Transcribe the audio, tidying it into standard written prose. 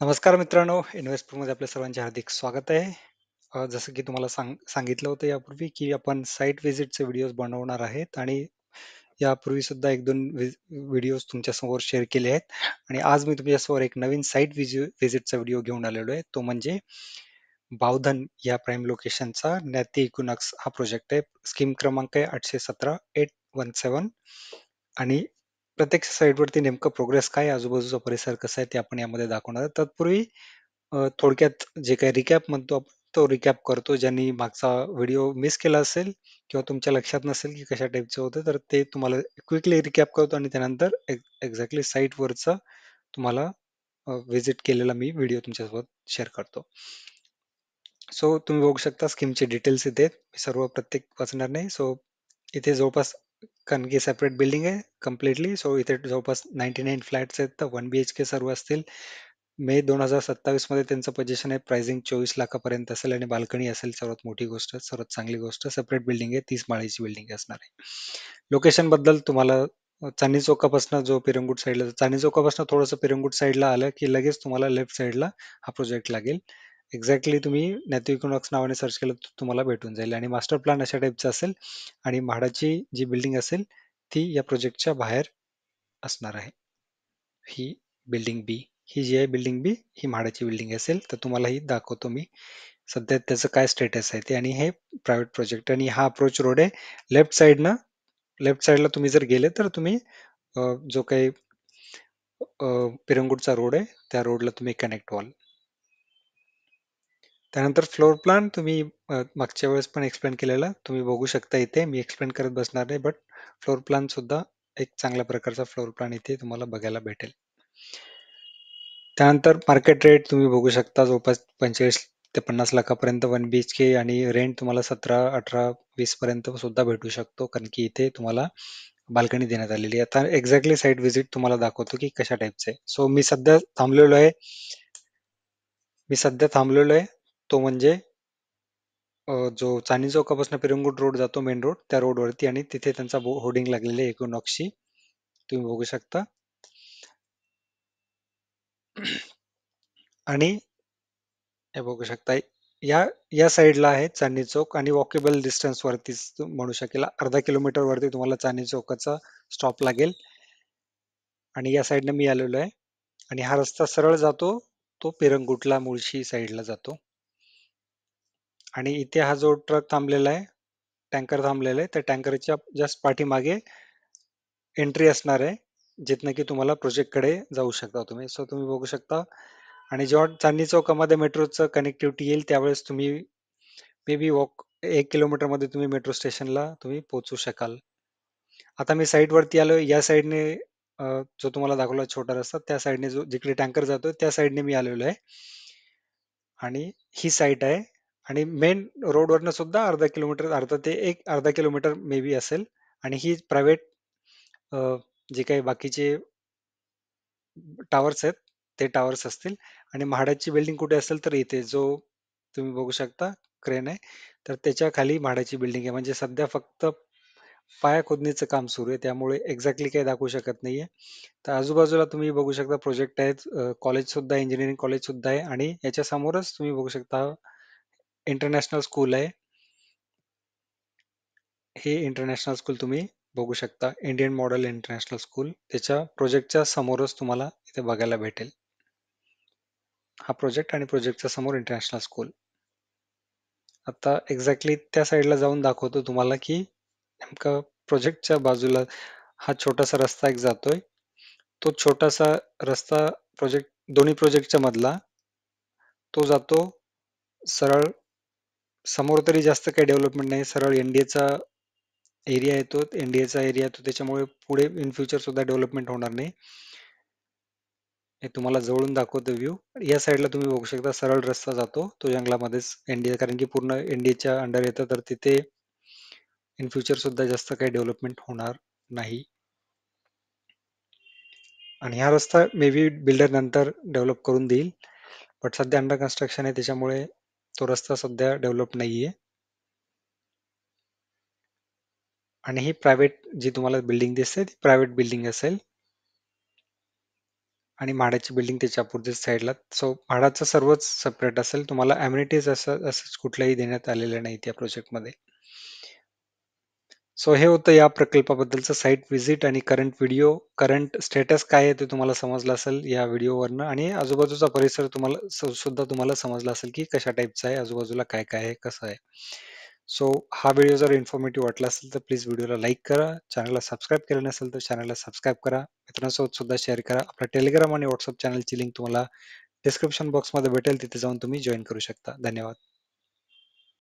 नमस्कार मित्रांनो, इन्व्हेस्टमध्ये आपल्या सर्वांचे हार्दिक स्वागत आहे. जसं की तुम्हाला सांगितलं होतं यापूर्वी, की आपण साइट व्हिजिटचे व्हिडिओज बनवणार आहेत आणि यापूर्वी सुद्धा 1-2 व्हिडिओज तुमच्यासमोर शेअर केले आहेत आणि आज मी तुमच्यासमोर एक नवीन साइट व्हिजिटचा व्हिडिओ घेऊन आलेलो आहे. तो म्हणजे बावधन या प्राईम लोकेशनचा नॅती इक्विनॉक्स हा प्रोजेक्ट आहे. स्कीम क्रमांक आहे 817 आणि प्रत्येक साईटवरती नेमकं प्रोग्रेस काय आहे, आजूबाजूचा परिसर कसा आहे ते आपण यामध्ये दाखवणार आहोत. तत्पूर्वी थोडक्यात जे काही रिकॅप म्हणतो आपण तो रिकॅप करतो. ज्यांनी मागचा व्हिडिओ मिस केला असेल किंवा तुमच्या लक्षात नसेल की कशा टाईपचं होतं, तर ते तुम्हाला क्विकली रिकॅप करतो आणि त्यानंतर एक्झॅक्टली साईटवरचं तुम्हाला व्हिजिट केलेला मी व्हिडिओ तुमच्यासोबत शेअर करतो. सो तुम्ही बघू शकता स्कीमचे डिटेल्स इथे आहेत. मी सर्व प्रत्येक वाचणार नाही. सो इथे जवळपास कारण की सेपरेट बिल्डिंग आहे कम्प्लिटली. सो इथे जवळपास 99 फ्लॅट्स आहेत. तर 1 BHK सर्व असतील. मे 2027 मध्ये त्यांचं पोझिशन आहे. प्राइसिंग 24 लाखापर्यंत असेल आणि बाल्कनी असेल. सर्वात मोठी गोष्ट, सर्वात चांगली गोष्ट. सेपरेट बिल्डिंग आहे. 30 माळीची बिल्डिंग असणार आहे. लोकेशन बद्दल तुम्हाला चांदणी चौकापासून जो पिरंगुट साईडला चांदणी चौकापासून थोडंसं पिरंगुट साईडला आलं की लगेच तुम्हाला लेफ्ट साईडला हा प्रोजेक्ट लागेल. एक्झॅक्टली तुम्ही नॅथो इक्विनॉक्स नावाने सर्च केलं तर तुम्हाला भेटून जाईल आणि मास्टर प्लॅन अशा टाईपचा असेल आणि म्हाडाची जी बिल्डिंग असेल ती या प्रोजेक्टच्या बाहेर असणार आहे. ही बिल्डिंग बी, ही जी आहे बिल्डिंग बी, ही म्हाडाची बिल्डिंग असेल. तर तुम्हाला ही दाखवतो मी सध्या त्याचं काय स्टेटस आहे ते. आणि हे प्रायव्हेट प्रोजेक्ट आणि हा अप्रोच रोड आहे. लेफ्ट साईडला तुम्ही जर गेले तर तुम्ही जो काही पिरंगुटचा रोड आहे त्या रोडला तुम्ही कनेक्ट व्हाल. त्यानंतर फ्लोर प्लॅन तुम्ही मागच्या वेळेस पण एक्सप्लेन केलेला तुम्ही बघू शकता इथे. मी एक्सप्लेन करत बसणार नाही, बट फ्लोर प्लॅन सुद्धा एक चांगल्या प्रकारचा फ्लोर प्लॅन इथे तुम्हाला बघायला भेटेल. त्यानंतर मार्केट रेट तुम्ही बघू शकता जवळपास 45 ते 50 लाखापर्यंत 1 BHK आणि रेंट तुम्हाला 17, 18, 20 पर्यंत सुद्धा भेटू शकतो, कारण की इथे तुम्हाला बाल्कनी देण्यात आलेली आहे. आता एक्झॅक्टली साईट व्हिजिट तुम्हाला दाखवतो की कशा टाईपचं आहे. सो मी सध्या थांबलेलो आहे तो म्हणजे जो चांदणी चौकापासून पिरंगुट रोड जातो मेन रोड त्या रोडवरती आणि तिथे त्यांचा होर्डिंग लागलेले आहे इक्विनॉक्सची तुम्ही बघू शकता. आणि हे बघू शकता या या साईडला आहे चांदणी चौक आणि वॉकेबल डिस्टन्स वरतीच म्हणू शकेल. अर्धा किलोमीटर वरती तुम्हाला चांदणी चौकाचा स्टॉप लागेल आणि या साईडने मी आलेलो आहे आणि हा रस्ता सरळ जातो तो पिरंगुटला मुळशी साईडला जातो. आणि इथे हा जो ट्रक थांबलेला आहे, टँकर थांबलेला आहे, त्या टँकरच्या जस्ट पाठीमागे एंट्री असणार आहे, जिथनं की तुम्हाला प्रोजेक्टकडे जाऊ शकता तुम्ही. सो तुम्ही बघू शकता. आणि जेव्हा चांदणी चौकामध्ये मेट्रोचं कनेक्टिव्हिटी येईल त्यावेळेस तुम्ही मे बी 1 किलोमीटर मध्ये तुम्ही मेट्रो स्टेशनला तुम्ही पोहोचू शकाल. आता मी साईड वरती आलोय. या साईडने जो तुम्हाला दाखवला छोटा रस्ता त्या साईडने जो जिकडे टँकर जातोय त्या साईडने मी आलेलो आहे आणि ही साईट आहे. आणि मेन रोडवरनं सुद्धा अर्धा किलोमीटर मे बी असेल. आणि ही प्रायव्हेट जे काही बाकीचे टावर्स आहेत ते टावर्स असतील. आणि म्हाडाची बिल्डिंग कुठे असेल तर इथे जो तुम्ही बघू शकता क्रेन आहे, तर त्याच्या खाली म्हाडाची बिल्डिंग आहे. म्हणजे सध्या फक्त पाया खोदणीचं काम सुरू आहे, त्यामुळे एक्झॅक्टली काही दाखवू शकत नाहीये. तर आजूबाजूला तुम्ही बघू शकता प्रोजेक्ट आहेत, कॉलेज सुद्धा, इंजिनिअरिंग कॉलेज सुद्धा आहे आणि याच्या समोरच तुम्ही बघू शकता इंटरनॅशनल स्कूल आहे. हे इंटरनॅशनल स्कूल तुम्ही बघू शकता, इंडियन मॉडेल इंटरनॅशनल स्कूल. त्याच्या प्रोजेक्टच्या समोरच तुम्हाला इथे बघायला भेटेल हा प्रोजेक्ट आणि प्रोजेक्टच्या समोर इंटरनॅशनल स्कूल. आता एक्झॅक्टली त्या साईडला जाऊन दाखवतो तुम्हाला की नेमका प्रोजेक्टच्या बाजूला हा छोटासा रस्ता एक जातोय. तो छोटासा रस्ता दोन्ही प्रोजेक्टच्या मधला तो जातो सरळ समोर. तरी जास्त काही डेव्हलपमेंट नाही, सरळ एनडीएचा एरिया येतो, त्याच्यामुळे पुढे इन फ्युचर सुद्धा डेव्हलपमेंट होणार नाही. हे तुम्हाला जवळून दाखवतो व्ह्यू. या साईडला तुम्ही बघू शकता सरळ रस्ता जातो तो जंगलामध्येच एनडीए, कारण की पूर्ण एनडीएच्या अंडर येतं, तर तिथे इन फ्युचर सुद्धा जास्त काही डेव्हलपमेंट होणार नाही. आणि हा रस्ता मे बी बिल्डर नंतर डेव्हलप करून देईल, बट सध्या अंडर कन्स्ट्रक्शन आहे त्याच्यामुळे तो रस्ता सध्या डेव्हलप नाहीये. आणि ही प्रायव्हेट जी तुम्हाला बिल्डिंग दिसते ती प्रायव्हेट बिल्डिंग असेल. आणि म्हाडाची बिल्डिंग त्याच्या अपोजिट साईडला. सो म्हाडाचं सर्वच सेपरेट असेल. तुम्हाला अम्युनिटीज असंच कुठल्याही देण्यात आलेल्या नाहीत या प्रोजेक्टमध्ये. सो हे होतं या प्रकल्पाबद्दलचं साईट व्हिजिट आणि करंट स्टेटस काय आहे ते तुम्हाला समजलं असेल या व्हिडिओवरनं, आणि आजूबाजूचा परिसर तुम्हाला सुद्धा तुम्हाला समजला असेल की कशा टाईपचा आहे, आजूबाजूला काय काय आहे, कसं आहे. सो हा व्हिडिओ जर इन्फॉर्मेटिव्ह वाटला असेल तर प्लीज व्हिडिओला लाईक करा, चॅनलला सबस्क्राईब केलं नसेल तर चॅनलला सबस्क्राईब करा, मित्रांसोबत सुद्धा शेअर करा. आपल्या टेलिग्राम आणि व्हॉट्सअप चॅनलची लिंक तुम्हाला डिस्क्रिप्शन बॉक्समध्ये भेटेल, तिथे जाऊन तुम्ही जॉईन करू शकता. धन्यवाद.